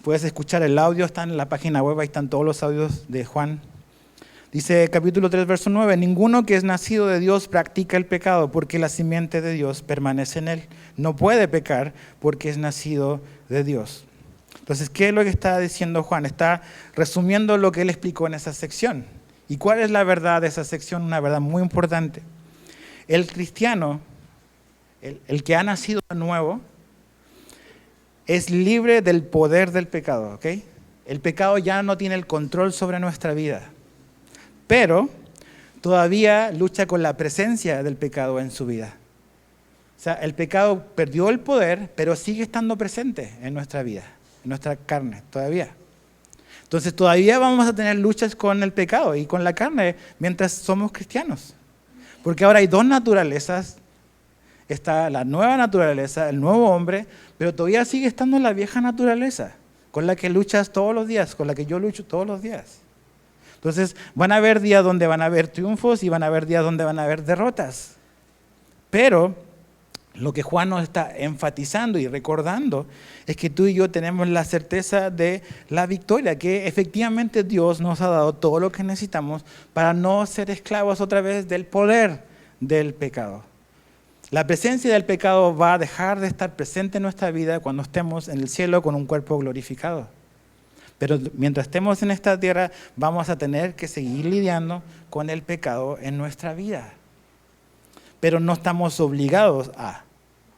Puedes escuchar el audio, está en la página web, ahí están todos los audios de Juan. Dice capítulo 3, verso 9, ninguno que es nacido de Dios practica el pecado, porque la simiente de Dios permanece en él. No puede pecar porque es nacido de Dios. Entonces, ¿qué es lo que está diciendo Juan? Está resumiendo lo que él explicó en esa sección. ¿Y cuál es la verdad de esa sección? Una verdad muy importante. El cristiano, el que ha nacido de nuevo, es libre del poder del pecado, ¿ok? El pecado ya no tiene el control sobre nuestra vida, pero todavía lucha con la presencia del pecado en su vida. O sea, el pecado perdió el poder, pero sigue estando presente en nuestra vida, en nuestra carne, todavía. Entonces todavía vamos a tener luchas con el pecado y con la carne mientras somos cristianos. Porque ahora hay dos naturalezas. Está la nueva naturaleza, el nuevo hombre, pero todavía sigue estando la vieja naturaleza, con la que luchas todos los días, con la que yo lucho todos los días. Entonces, van a haber días donde van a haber triunfos y van a haber días donde van a haber derrotas. Pero lo que Juan nos está enfatizando y recordando es que tú y yo tenemos la certeza de la victoria, que efectivamente Dios nos ha dado todo lo que necesitamos para no ser esclavos otra vez del poder del pecado. La presencia del pecado va a dejar de estar presente en nuestra vida cuando estemos en el cielo con un cuerpo glorificado. Pero mientras estemos en esta tierra, vamos a tener que seguir lidiando con el pecado en nuestra vida. Pero no estamos obligados a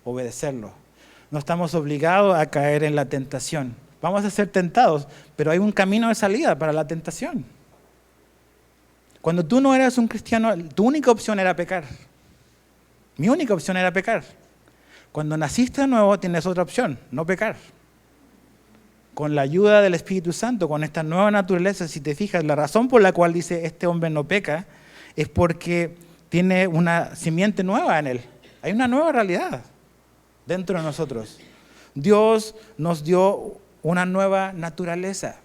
obedecerlo. No estamos obligados a caer en la tentación. Vamos a ser tentados, pero hay un camino de salida para la tentación. Cuando tú no eras un cristiano, tu única opción era pecar. Mi única opción era pecar. Cuando naciste de nuevo, tienes otra opción, no pecar. Con la ayuda del Espíritu Santo, con esta nueva naturaleza, si te fijas, la razón por la cual dice este hombre no peca es porque tiene una simiente nueva en él. Hay una nueva realidad dentro de nosotros. Dios nos dio una nueva naturaleza.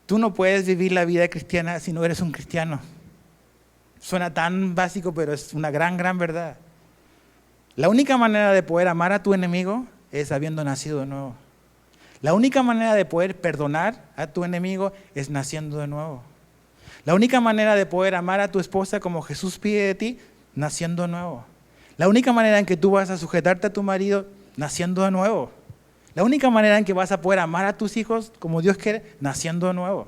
Tú no puedes vivir la vida cristiana si no eres un cristiano. Suena tan básico, pero es una gran verdad. La única manera de poder amar a tu enemigo es habiendo nacido de nuevo. La única manera de poder perdonar a tu enemigo es naciendo de nuevo. La única manera de poder amar a tu esposa como Jesús pide de ti, naciendo de nuevo. La única manera en que tú vas a sujetarte a tu marido, naciendo de nuevo. La única manera en que vas a poder amar a tus hijos como Dios quiere, naciendo de nuevo.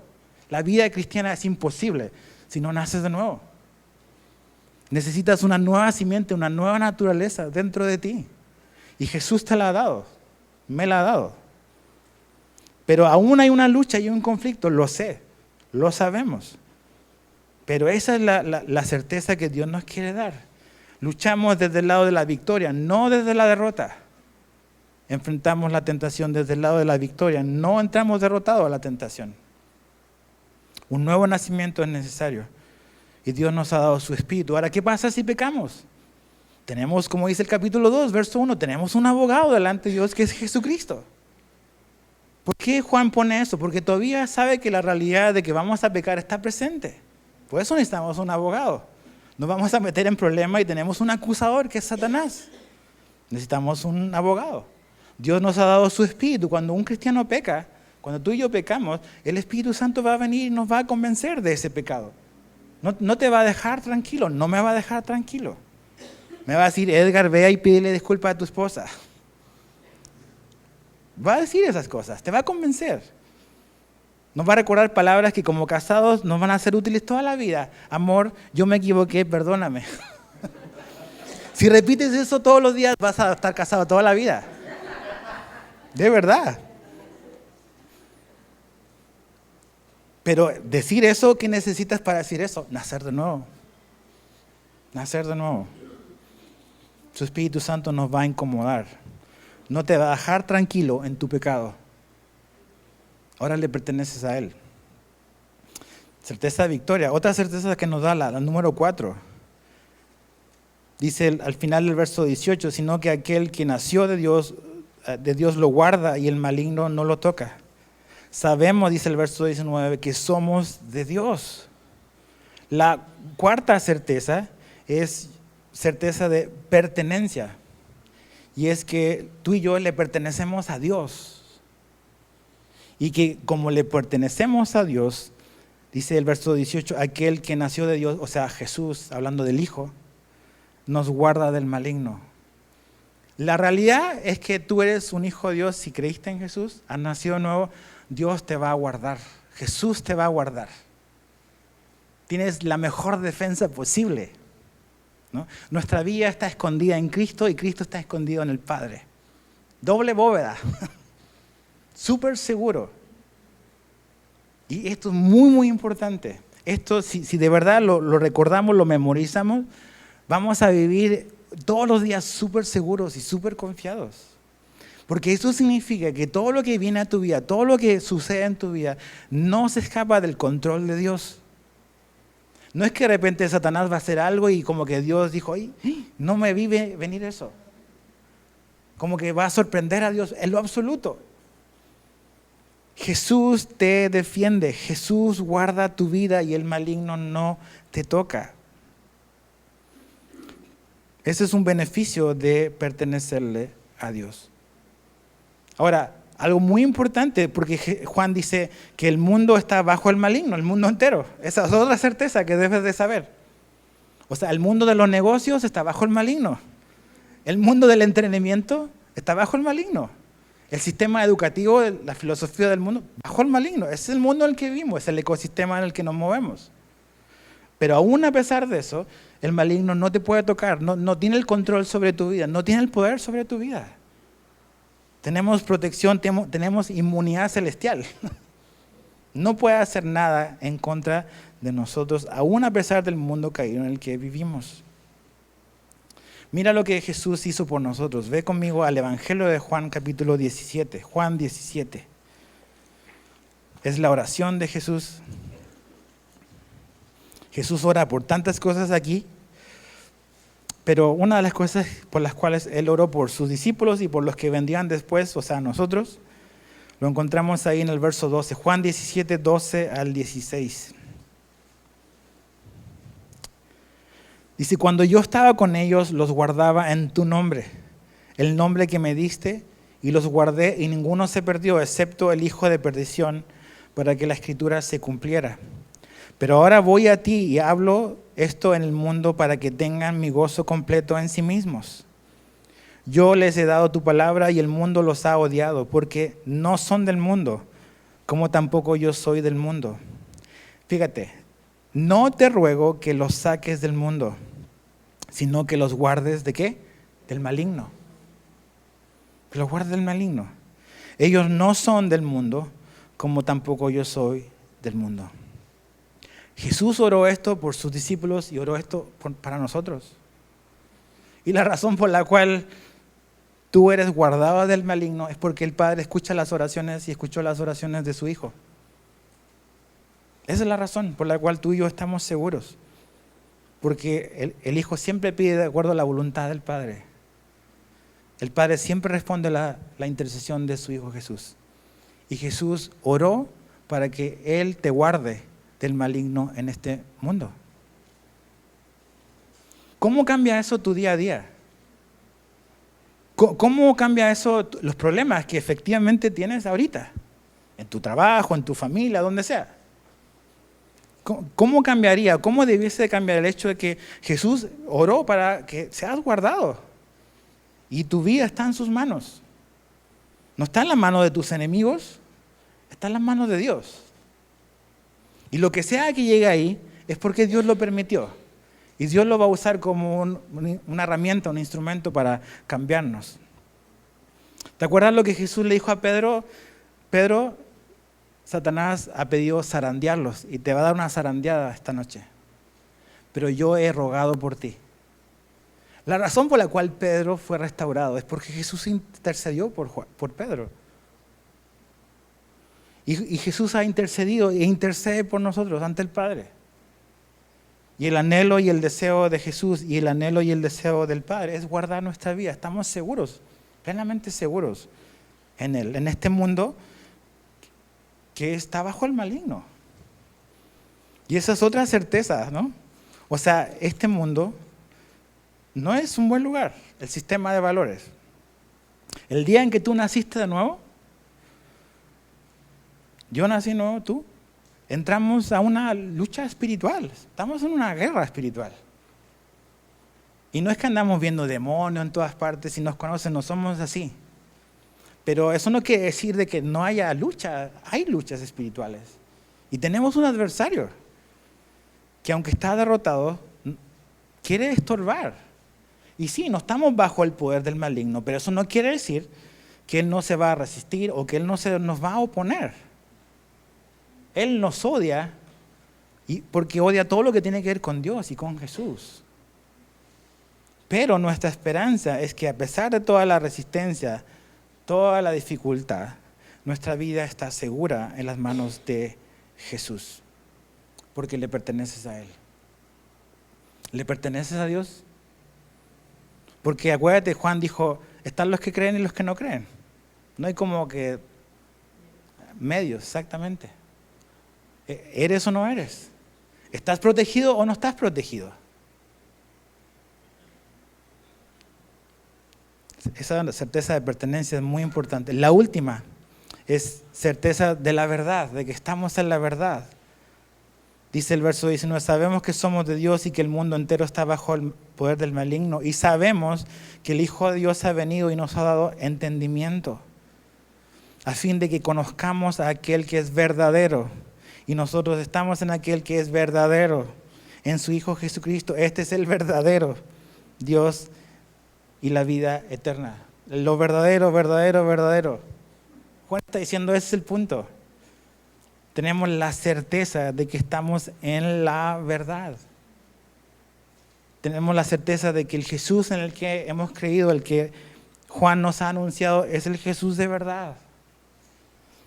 La vida cristiana es imposible si no naces de nuevo. Necesitas una nueva simiente, una nueva naturaleza dentro de ti. Y Jesús te la ha dado, me la ha dado. Pero aún hay una lucha y un conflicto, lo sé, lo sabemos. Pero esa es la certeza que Dios nos quiere dar. Luchamos desde el lado de la victoria, no desde la derrota. Enfrentamos la tentación desde el lado de la victoria, no entramos derrotados a la tentación. Un nuevo nacimiento es necesario y Dios nos ha dado su Espíritu. Ahora, ¿qué pasa si pecamos? Tenemos, como dice el capítulo 2, verso 1, tenemos un abogado delante de Dios que es Jesucristo. ¿Por qué Juan pone eso? Porque todavía sabe que la realidad de que vamos a pecar está presente. Por eso necesitamos un abogado. Nos vamos a meter en problemas y tenemos un acusador que es Satanás. Necesitamos un abogado. Dios nos ha dado su Espíritu. Cuando un cristiano peca, cuando tú y yo pecamos, el Espíritu Santo va a venir y nos va a convencer de ese pecado. No te va a dejar tranquilo, no me va a dejar tranquilo. Me va a decir, Edgar, ve y pídele disculpas a tu esposa. Va a decir esas cosas, te va a convencer. Nos va a recordar palabras que como casados nos van a ser útiles toda la vida. Amor, yo me equivoqué, perdóname. Si repites eso todos los días, vas a estar casado toda la vida. De verdad. Pero decir eso, ¿qué necesitas para decir eso? Nacer de nuevo. Nacer de nuevo. Su Espíritu Santo nos va a incomodar. No te va a dejar tranquilo en tu pecado. Ahora le perteneces a Él. Certeza de victoria. Otra certeza que nos da la número 4. Dice al final del verso 18, sino que aquel que nació de Dios lo guarda y el maligno no lo toca. Sabemos, dice el verso 19, que somos de Dios. La cuarta certeza es certeza de pertenencia. Y es que tú y yo le pertenecemos a Dios. Y que como le pertenecemos a Dios, dice el verso 18, aquel que nació de Dios, o sea, Jesús, hablando del Hijo, nos guarda del maligno. La realidad es que tú eres un hijo de Dios si creíste en Jesús, has nacido de nuevo, Dios te va a guardar, Jesús te va a guardar. Tienes la mejor defensa posible, ¿no? Nuestra vida está escondida en Cristo y Cristo está escondido en el Padre. Doble bóveda, súper seguro. Y esto es muy importante. Esto, si de verdad lo recordamos, lo memorizamos, vamos a vivir todos los días súper seguros y súper confiados. Porque eso significa que todo lo que viene a tu vida, todo lo que sucede en tu vida, no se escapa del control de Dios. No es que de repente Satanás va a hacer algo y como que Dios dijo, ay, no me vi venir eso. Como que va a sorprender a Dios en lo absoluto. Jesús te defiende, Jesús guarda tu vida y el maligno no te toca. Ese es un beneficio de pertenecerle a Dios. Ahora, algo muy importante, porque Juan dice que el mundo está bajo el maligno, el mundo entero. Esa es otra certeza que debes de saber. O sea, el mundo de los negocios está bajo el maligno. El mundo del entretenimiento está bajo el maligno. El sistema educativo, la filosofía del mundo, bajo el maligno. Ese es el mundo en el que vivimos, es el ecosistema en el que nos movemos. Pero aún a pesar de eso, el maligno no te puede tocar, no tiene el control sobre tu vida, no tiene el poder sobre tu vida. Tenemos protección, tenemos inmunidad celestial. No puede hacer nada en contra de nosotros, aún a pesar del mundo caído en el que vivimos. Mira lo que Jesús hizo por nosotros. Ve conmigo al Evangelio de Juan, capítulo 17. Juan 17. Es la oración de Jesús. Jesús ora por tantas cosas aquí, pero una de las cosas por las cuales Él oró por sus discípulos y por los que vendrían después, o sea, nosotros, lo encontramos ahí en el verso 12. Juan 17, 12 al 16. Dice, cuando yo estaba con ellos, los guardaba en tu nombre, el nombre que me diste, y los guardé y ninguno se perdió, excepto el hijo de perdición, para que la escritura se cumpliera. Pero ahora voy a ti y hablo esto en el mundo para que tengan mi gozo completo en sí mismos. Yo les he dado tu palabra y el mundo los ha odiado, porque no son del mundo, como tampoco yo soy del mundo. Fíjate, no te ruego que los saques del mundo, sino que los guardes ¿de qué? Del maligno. Que los guardes del maligno. Ellos no son del mundo, como tampoco yo soy del mundo. Jesús oró esto por sus discípulos y oró esto para nosotros. Y la razón por la cual tú eres guardado del maligno es porque el Padre escucha las oraciones y escuchó las oraciones de su Hijo. Esa es la razón por la cual tú y yo estamos seguros. Porque el Hijo siempre pide de acuerdo a la voluntad del Padre. El Padre siempre responde la intercesión de su Hijo Jesús. Y Jesús oró para que Él te guarde del maligno en este mundo. ¿Cómo cambia eso tu día a día? ¿Cómo cambia eso los problemas que efectivamente tienes ahorita? En tu trabajo, en tu familia, donde sea. ¿Cómo cambiaría? ¿Cómo debiese cambiar el hecho de que Jesús oró para que seas guardado? Y tu vida está en sus manos. No está en las manos de tus enemigos, está en las manos de Dios. Y lo que sea que llegue ahí es porque Dios lo permitió. Y Dios lo va a usar como una herramienta, un instrumento para cambiarnos. ¿Te acuerdas lo que Jesús le dijo a Pedro? Pedro, Satanás ha pedido zarandearlos y te va a dar una zarandeada esta noche. Pero yo he rogado por ti. La razón por la cual Pedro fue restaurado es porque Jesús intercedió por Pedro. Y Jesús ha intercedido e intercede por nosotros ante el Padre. Y el anhelo y el deseo de Jesús y el anhelo y el deseo del Padre es guardar nuestra vida. Estamos seguros, plenamente seguros en Él, en este mundo que está bajo el maligno. Y esa es otra certeza, ¿no? O sea, este mundo no es un buen lugar, el sistema de valores. El día en que tú naciste de nuevo, yo nací de nuevo, tú, entramos a una lucha espiritual, estamos en una guerra espiritual. Y no es que andamos viendo demonios en todas partes, si nos conocen no somos así. Pero eso no quiere decir de que no haya lucha, hay luchas espirituales. Y tenemos un adversario que aunque está derrotado, quiere estorbar. Y sí, no estamos bajo el poder del maligno, pero eso no quiere decir que Él no se va a resistir o que Él no se nos va a oponer. Él nos odia porque odia todo lo que tiene que ver con Dios y con Jesús. Pero nuestra esperanza es que a pesar de toda la resistencia, toda la dificultad, nuestra vida está segura en las manos de Jesús, porque le perteneces a Él. ¿Le perteneces a Dios? Porque acuérdate, Juan dijo, están los que creen y los que no creen. No hay como que medios, exactamente. ¿Eres o no eres? ¿Estás protegido o no estás protegido? Esa certeza de pertenencia es muy importante. La última es certeza de la verdad, de que estamos en la verdad. Dice el verso 19, sabemos que somos de Dios y que el mundo entero está bajo el poder del maligno. Y sabemos que el Hijo de Dios ha venido y nos ha dado entendimiento, a fin de que conozcamos a aquel que es verdadero. Y nosotros estamos en aquel que es verdadero, en su Hijo Jesucristo. Este es el verdadero Dios y la vida eterna. Lo verdadero, verdadero, verdadero. Juan está diciendo, ese es el punto. Tenemos la certeza de que estamos en la verdad. Tenemos la certeza de que el Jesús en el que hemos creído, el que Juan nos ha anunciado, es el Jesús de verdad.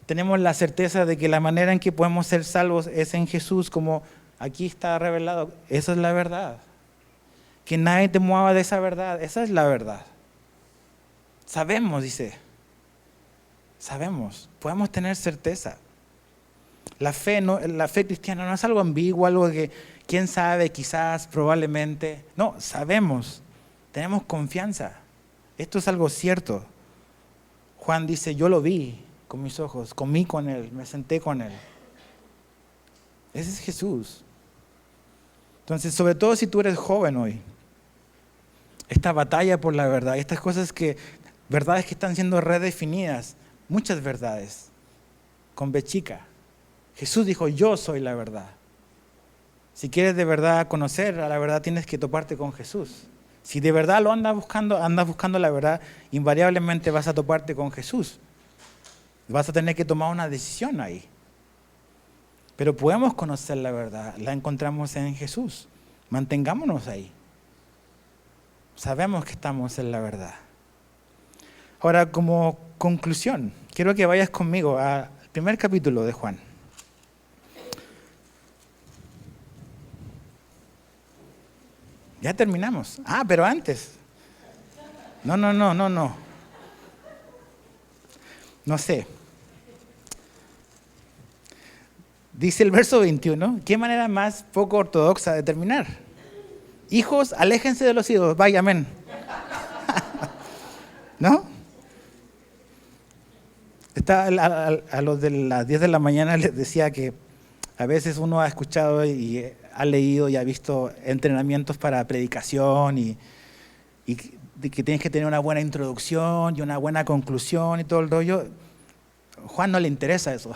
Tenemos la certeza de que la manera en que podemos ser salvos es en Jesús, como aquí está revelado. Esa es la verdad. Que nadie te mueva de esa verdad. Esa es la verdad. Sabemos, dice. Sabemos. Podemos tener certeza. La fe cristiana no es algo ambiguo, algo que quién sabe, quizás, probablemente. No, sabemos. Tenemos confianza. Esto es algo cierto. Juan dice, yo lo vi con mis ojos, comí con Él, me senté con Él. Ese es Jesús. Entonces, sobre todo si tú eres joven hoy, esta batalla por la verdad, estas cosas verdades que están siendo redefinidas, muchas verdades, con B chica. Jesús dijo, yo soy la verdad. Si quieres de verdad conocer a la verdad, tienes que toparte con Jesús. Si de verdad lo andas buscando la verdad, invariablemente vas a toparte con Jesús. Vas a tener que tomar una decisión ahí. Pero podemos conocer la verdad, la encontramos en Jesús. Mantengámonos ahí. Sabemos que estamos en la verdad. Ahora, como conclusión, quiero que vayas conmigo al primer capítulo de Juan. Ya terminamos. Pero antes. No. No sé. Dice el verso 21, ¿qué manera más poco ortodoxa de terminar? Hijos, aléjense de los ídolos. Vaya, amén. ¿No? A los de las 10 de la mañana les decía que a veces uno ha escuchado y ha leído y ha visto entrenamientos para predicación y que tienes que tener una buena introducción y una buena conclusión y todo el rollo. Juan no le interesa eso.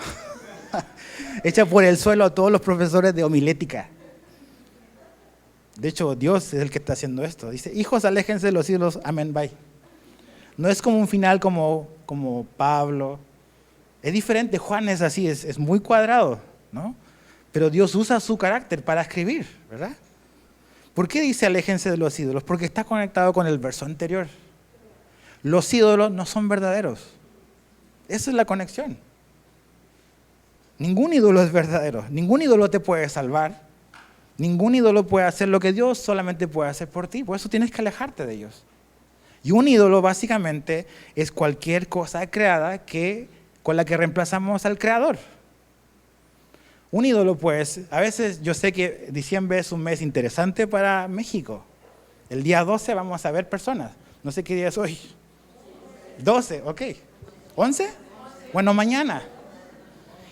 Echa por el suelo a todos los profesores de homilética. De hecho, Dios es el que está haciendo esto. Dice, hijos, aléjense de los ídolos, amén, bye. No es como un final como Pablo. Es diferente, Juan es así, es muy cuadrado, ¿no? Pero Dios usa su carácter para escribir, ¿verdad? ¿Por qué dice aléjense de los ídolos? Porque está conectado con el verso anterior. Los ídolos no son verdaderos. Esa es la conexión. Ningún ídolo es verdadero. Ningún ídolo te puede salvar. Ningún ídolo puede hacer lo que Dios solamente puede hacer por ti. Por eso tienes que alejarte de ellos. Y un ídolo básicamente es cualquier cosa creada con la que reemplazamos al Creador. Un ídolo, pues, a veces yo sé que diciembre es un mes interesante para México. El día 12 vamos a ver personas. No sé qué día es hoy. 12, ok. ¿11? Bueno, mañana.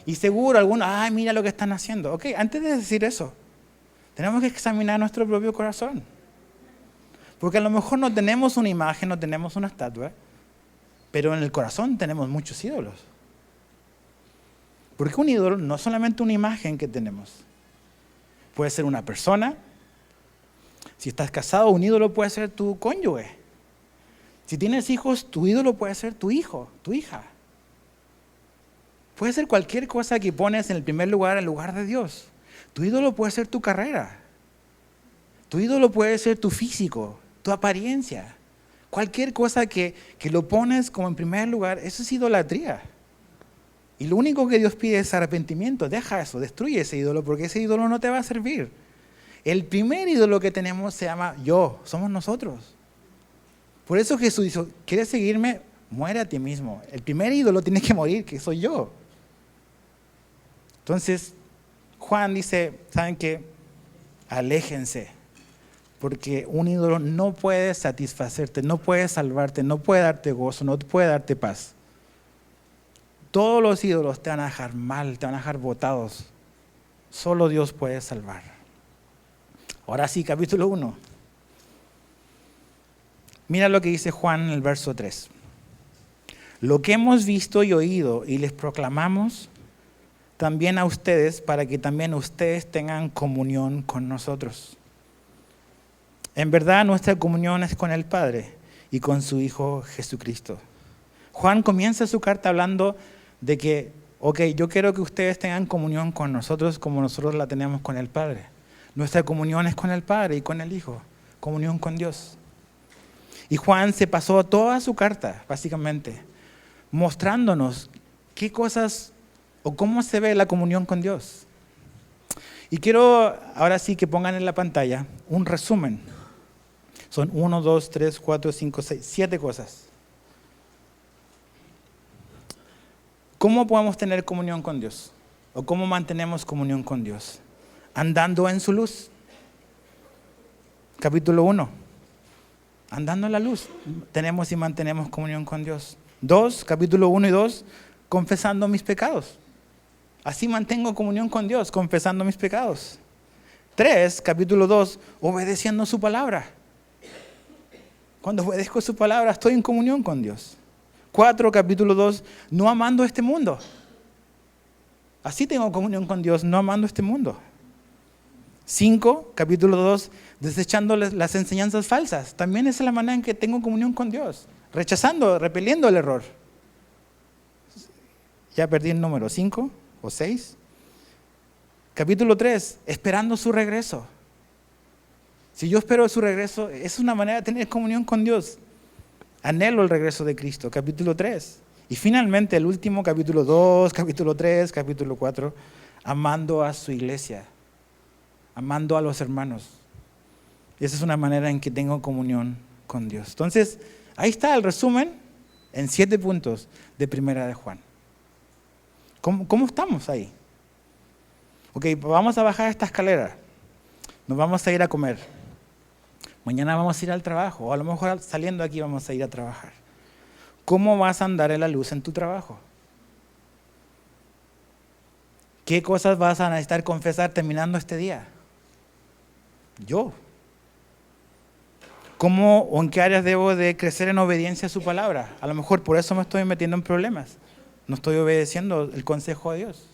Y seguro algunos, mira lo que están haciendo. Ok, antes de decir eso, tenemos que examinar nuestro propio corazón. Porque a lo mejor no tenemos una imagen, no tenemos una estatua, pero en el corazón tenemos muchos ídolos. Porque un ídolo no es solamente una imagen que tenemos. Puede ser una persona. Si estás casado, un ídolo puede ser tu cónyuge. Si tienes hijos, tu ídolo puede ser tu hijo, tu hija. Puede ser cualquier cosa que pones en el primer lugar en lugar de Dios. Tu ídolo puede ser tu carrera. Tu ídolo puede ser tu físico, tu apariencia. Cualquier cosa que lo pones como en primer lugar, eso es idolatría. Y lo único que Dios pide es arrepentimiento. Deja eso, destruye ese ídolo, porque ese ídolo no te va a servir. El primer ídolo que tenemos se llama yo, somos nosotros. Por eso Jesús dijo, ¿quieres seguirme? Muere a ti mismo. El primer ídolo tiene que morir, que soy yo. Entonces, Juan dice, ¿saben qué? Aléjense, porque un ídolo no puede satisfacerte, no puede salvarte, no puede darte gozo, no puede darte paz. Todos los ídolos te van a dejar mal, te van a dejar botados. Solo Dios puede salvar. Ahora sí, capítulo 1. Mira lo que dice Juan en el verso 3. Lo que hemos visto y oído y les proclamamos también a ustedes, para que también ustedes tengan comunión con nosotros. En verdad, nuestra comunión es con el Padre y con su Hijo Jesucristo. Juan comienza su carta hablando de que, yo quiero que ustedes tengan comunión con nosotros como nosotros la tenemos con el Padre. Nuestra comunión es con el Padre y con el Hijo, comunión con Dios. Y Juan se pasó toda su carta, básicamente, mostrándonos qué cosas o cómo se ve la comunión con Dios. Y quiero ahora sí que pongan en la pantalla un resumen. Son 1, 2, 3, 4, 5, 6, 7 cosas. ¿Cómo podemos tener comunión con Dios? ¿O cómo mantenemos comunión con Dios? Andando en su luz. Capítulo 1. Andando en la luz. Tenemos y mantenemos comunión con Dios. 2, capítulo 1 y 2, confesando mis pecados. Así mantengo comunión con Dios, confesando mis pecados. 3, capítulo 2, obedeciendo su palabra. Cuando obedezco su palabra, estoy en comunión con Dios. 4, capítulo 2, no amando este mundo. Así tengo comunión con Dios, no amando este mundo. 5, capítulo 2, desechando las enseñanzas falsas. También esa es la manera en que tengo comunión con Dios. Rechazando, repeliendo el error. Ya perdí el número, 5 o 6. Capítulo 3, esperando su regreso. Si yo espero su regreso, es una manera de tener comunión con Dios. Anhelo el regreso de Cristo, capítulo 3. Y finalmente el último, capítulo 2, capítulo 3, capítulo 4, amando a su iglesia, amando a los hermanos. Y esa es una manera en que tengo comunión con Dios. Entonces, ahí está el resumen en 7 puntos de Primera de Juan. ¿Cómo estamos ahí? Vamos a bajar esta escalera. Nos vamos a ir a comer. Mañana vamos a ir al trabajo. O a lo mejor saliendo de aquí vamos a ir a trabajar. ¿Cómo vas a andar en la luz en tu trabajo? ¿Qué cosas vas a necesitar confesar terminando este día? Yo. ¿Cómo o en qué áreas debo de crecer en obediencia a su palabra? A lo mejor por eso me estoy metiendo en problemas. No estoy obedeciendo el consejo de Dios.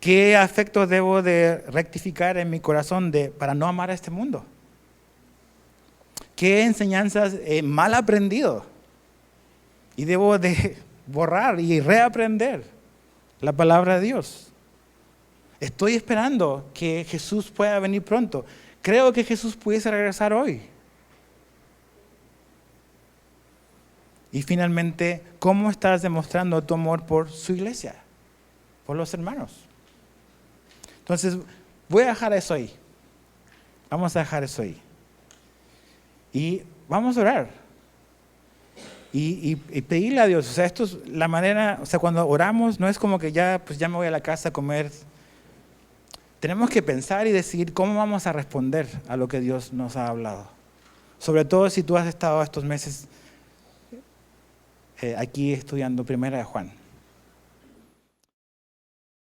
¿Qué aspectos debo de rectificar en mi corazón para no amar a este mundo? ¿Qué enseñanzas he mal aprendido? Y debo de borrar y reaprender la palabra de Dios. Estoy esperando que Jesús pueda venir pronto. Creo que Jesús pudiese regresar hoy. Y finalmente, ¿cómo estás demostrando tu amor por su iglesia? Por los hermanos. Entonces, voy a dejar eso ahí. Vamos a dejar eso ahí. Y vamos a orar. Y pedirle a Dios. O sea, esto es la manera, cuando oramos no es como que ya me voy a la casa a comer. Tenemos que pensar y decidir cómo vamos a responder a lo que Dios nos ha hablado. Sobre todo si tú has estado estos meses aquí estudiando Primera de Juan.